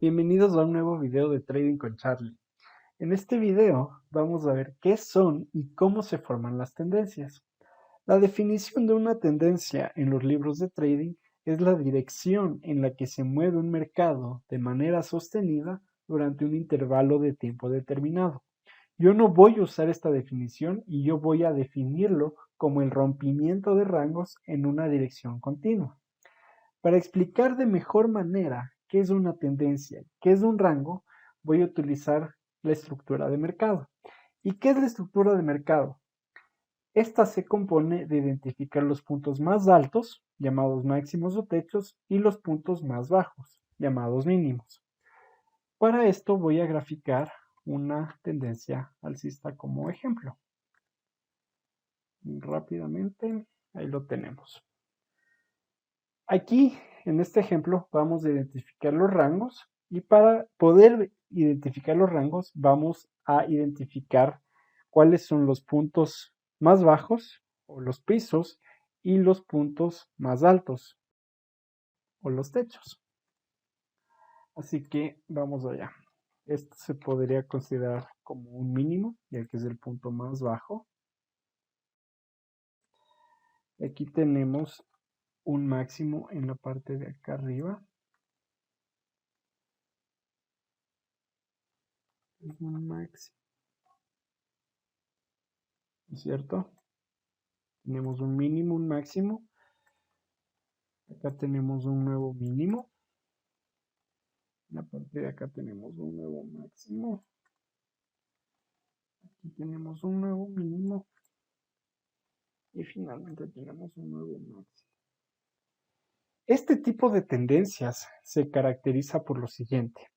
Bienvenidos a un nuevo video de Trading con Charlie. En este video vamos a ver qué son y cómo se forman las tendencias. La definición de una tendencia en los libros de trading es la dirección en la que se mueve un mercado de manera sostenida durante un intervalo de tiempo determinado. Yo no voy a usar esta definición y yo voy a definirlo como el rompimiento de rangos en una dirección continua. Para explicar de mejor manera qué es una tendencia, qué es un rango, voy a utilizar la estructura de mercado. ¿Y qué es la estructura de mercado? Esta se compone de identificar los puntos más altos, llamados máximos o techos, y los puntos más bajos, llamados mínimos. Para esto voy a graficar una tendencia alcista como ejemplo. Rápidamente, ahí lo tenemos. Aquí, en este ejemplo, vamos a identificar los rangos y para poder identificar los rangos vamos a identificar cuáles son los puntos más bajos o los pisos y los puntos más altos o los techos. Así que vamos allá. Esto se podría considerar como un mínimo, ya que es el punto más bajo. Aquí tenemos un máximo en la parte de acá arriba. Es un máximo, ¿cierto? Tenemos un mínimo, un máximo. Acá tenemos un nuevo mínimo. En la parte de acá tenemos un nuevo máximo. Aquí tenemos un nuevo mínimo. Y finalmente tenemos un nuevo máximo. Este tipo de tendencias se caracteriza por lo siguiente.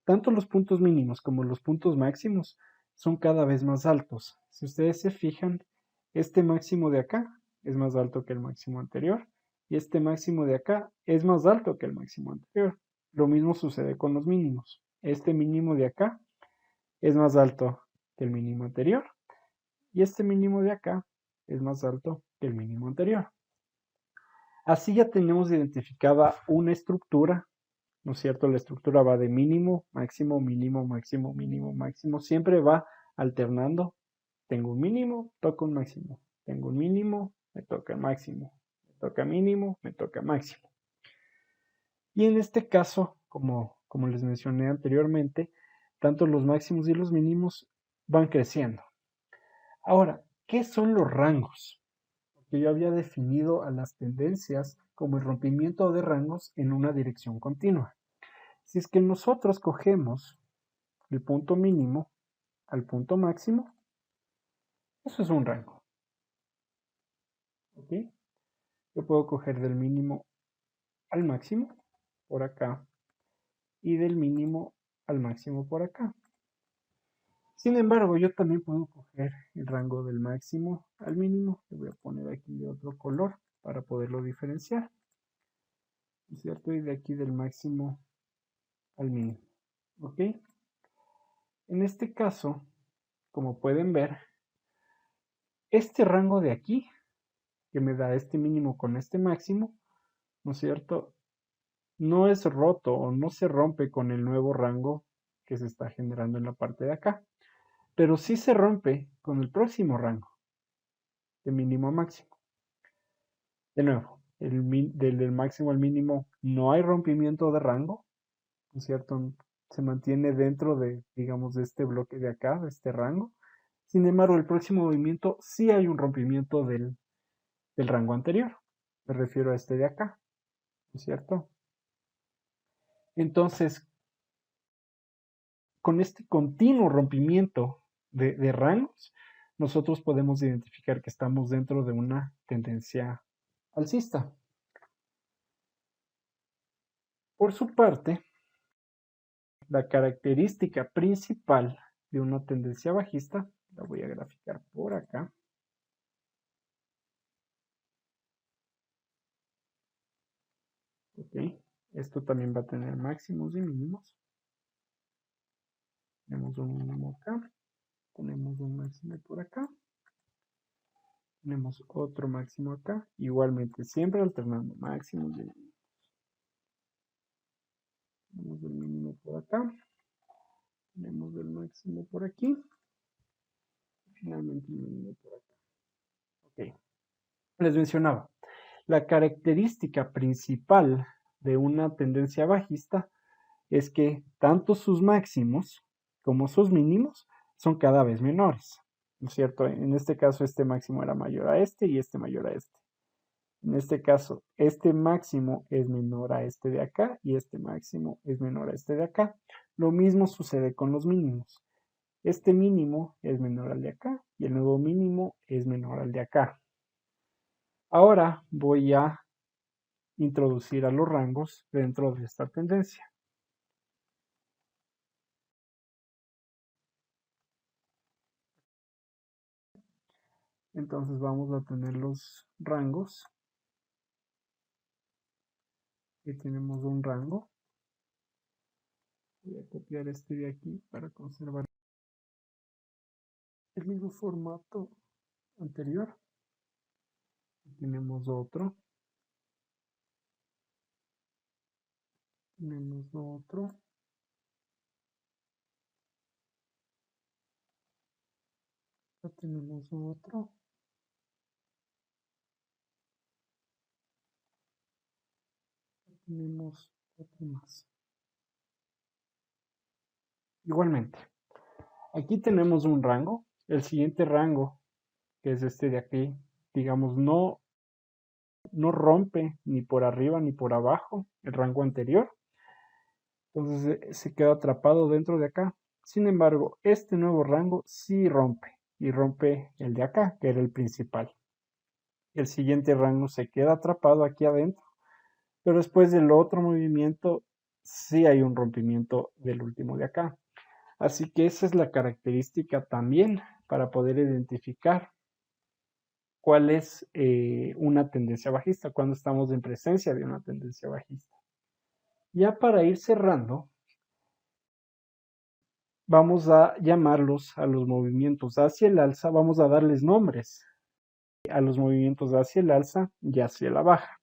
Tanto los puntos mínimos como los puntos máximos son cada vez más altos. Si ustedes se fijan, este máximo de acá es más alto que el máximo anterior y este máximo de acá es más alto que el máximo anterior. Lo mismo sucede con los mínimos. Este mínimo de acá es más alto que el mínimo anterior y este mínimo de acá es más alto que el mínimo anterior. Así ya tenemos identificada una estructura, ¿no es cierto? La estructura va de mínimo, máximo, mínimo, máximo, mínimo, máximo. Siempre va alternando. Tengo un mínimo, toco un máximo. Tengo un mínimo, me toca máximo. Me toca mínimo, me toca máximo. Y en este caso, como les mencioné anteriormente, tanto los máximos y los mínimos van creciendo. Ahora, ¿qué son los rangos? Porque yo había definido a las tendencias como el rompimiento de rangos en una dirección continua. Si es que nosotros cogemos el punto mínimo al punto máximo, eso es un rango. ¿Ok? Yo puedo coger del mínimo al máximo por acá y del mínimo al máximo por acá. Sin embargo, yo también puedo coger el rango del máximo al mínimo. Le voy a poner aquí de otro color para poderlo diferenciar. ¿No es cierto? Y de aquí del máximo al mínimo. ¿Ok? En este caso, como pueden ver, este rango de aquí, que me da este mínimo con este máximo, ¿no es cierto? No es roto o no se rompe con el nuevo rango que se está generando en la parte de acá, pero sí se rompe con el próximo rango, de mínimo a máximo. De nuevo, del máximo al mínimo no hay rompimiento de rango, ¿no es cierto? Se mantiene dentro de, digamos, de este bloque de acá, de este rango. Sin embargo, el próximo movimiento sí hay un rompimiento del rango anterior. Me refiero a este de acá, ¿no es cierto? Entonces, con este continuo rompimiento de rangos, nosotros podemos identificar que estamos dentro de una tendencia alcista. Por su parte, la característica principal de una tendencia bajista, la voy a graficar por acá. Ok, esto también va a tener máximos y mínimos. Tenemos un mínimo acá, tenemos un máximo por acá, tenemos otro máximo acá, igualmente siempre alternando máximos y mínimos. máximo por acá. Tenemos el máximo por aquí. Y finalmente el mínimo por acá. Ok. Les mencionaba, la característica principal de una tendencia bajista es que tanto sus máximos como sus mínimos son cada vez menores, ¿no es cierto? En este caso este máximo era mayor a este y este mayor a este. En este caso, este máximo es menor a este de acá y este máximo es menor a este de acá. Lo mismo sucede con los mínimos. Este mínimo es menor al de acá y el nuevo mínimo es menor al de acá. Ahora voy a introducir a los rangos dentro de esta tendencia. Entonces vamos a tener los rangos. Aquí tenemos un rango. Voy a copiar este de aquí para conservar el mismo formato anterior. Aquí tenemos otro. Tenemos otro. Ya tenemos otro. Ya tenemos otro más. Igualmente, aquí tenemos un rango. El siguiente rango, que es este de aquí, digamos, no rompe ni por arriba ni por abajo el rango anterior. Entonces se queda atrapado dentro de acá. Sin embargo, este nuevo rango sí rompe y rompe el de acá, que era el principal. El siguiente rango se queda atrapado aquí adentro, pero después del otro movimiento sí hay un rompimiento del último de acá. Así que esa es la característica también para poder identificar cuál es una tendencia bajista, cuando estamos en presencia de una tendencia bajista. Ya para ir cerrando, vamos a llamarlos a los movimientos hacia el alza, vamos a darles nombres a los movimientos hacia el alza y hacia la baja.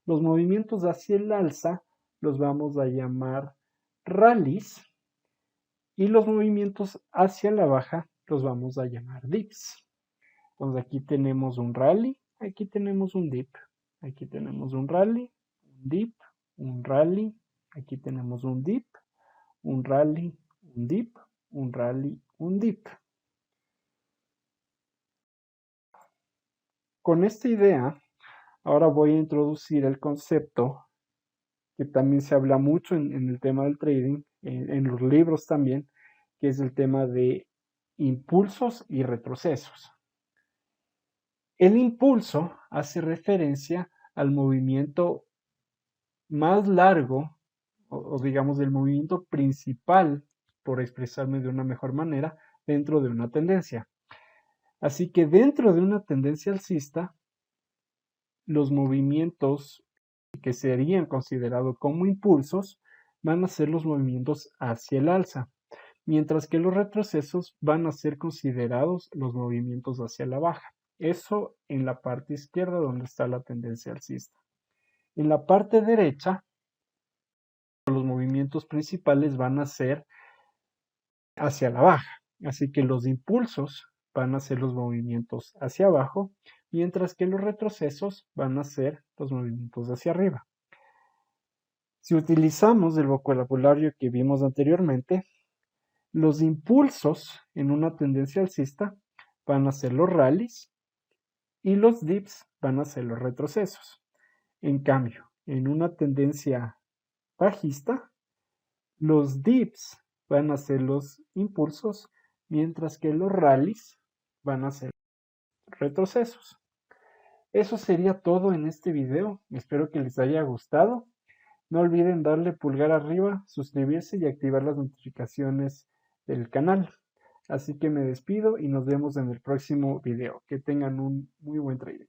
Los movimientos hacia el alza los vamos a llamar rallies y los movimientos hacia la baja los vamos a llamar dips. Entonces aquí tenemos un rally, aquí tenemos un dip, aquí tenemos un rally, un dip, un rally, aquí tenemos un dip, un rally, un dip, un rally, un dip. Con esta idea, ahora voy a introducir el concepto que también se habla mucho en el tema del trading, en los libros también, que es el tema de impulsos y retrocesos. El impulso hace referencia al movimiento más largo, o digamos el movimiento principal, por expresarme de una mejor manera, dentro de una tendencia. Así que dentro de una tendencia alcista, los movimientos que serían considerados como impulsos van a ser los movimientos hacia el alza, mientras que los retrocesos van a ser considerados los movimientos hacia la baja. Eso en la parte izquierda donde está la tendencia alcista. En la parte derecha, los movimientos principales van a ser hacia la baja, así que los impulsos van a ser los movimientos hacia abajo, mientras que los retrocesos van a ser los movimientos hacia arriba. Si utilizamos el vocabulario que vimos anteriormente, los impulsos en una tendencia alcista van a ser los rallies y los dips van a ser los retrocesos. En cambio, en una tendencia bajista, los dips van a ser los impulsos, mientras que los rallies van a ser retrocesos. Eso sería todo en este video. Espero que les haya gustado. No olviden darle pulgar arriba, suscribirse y activar las notificaciones del canal. Así que me despido y nos vemos en el próximo video. Que tengan un muy buen trading.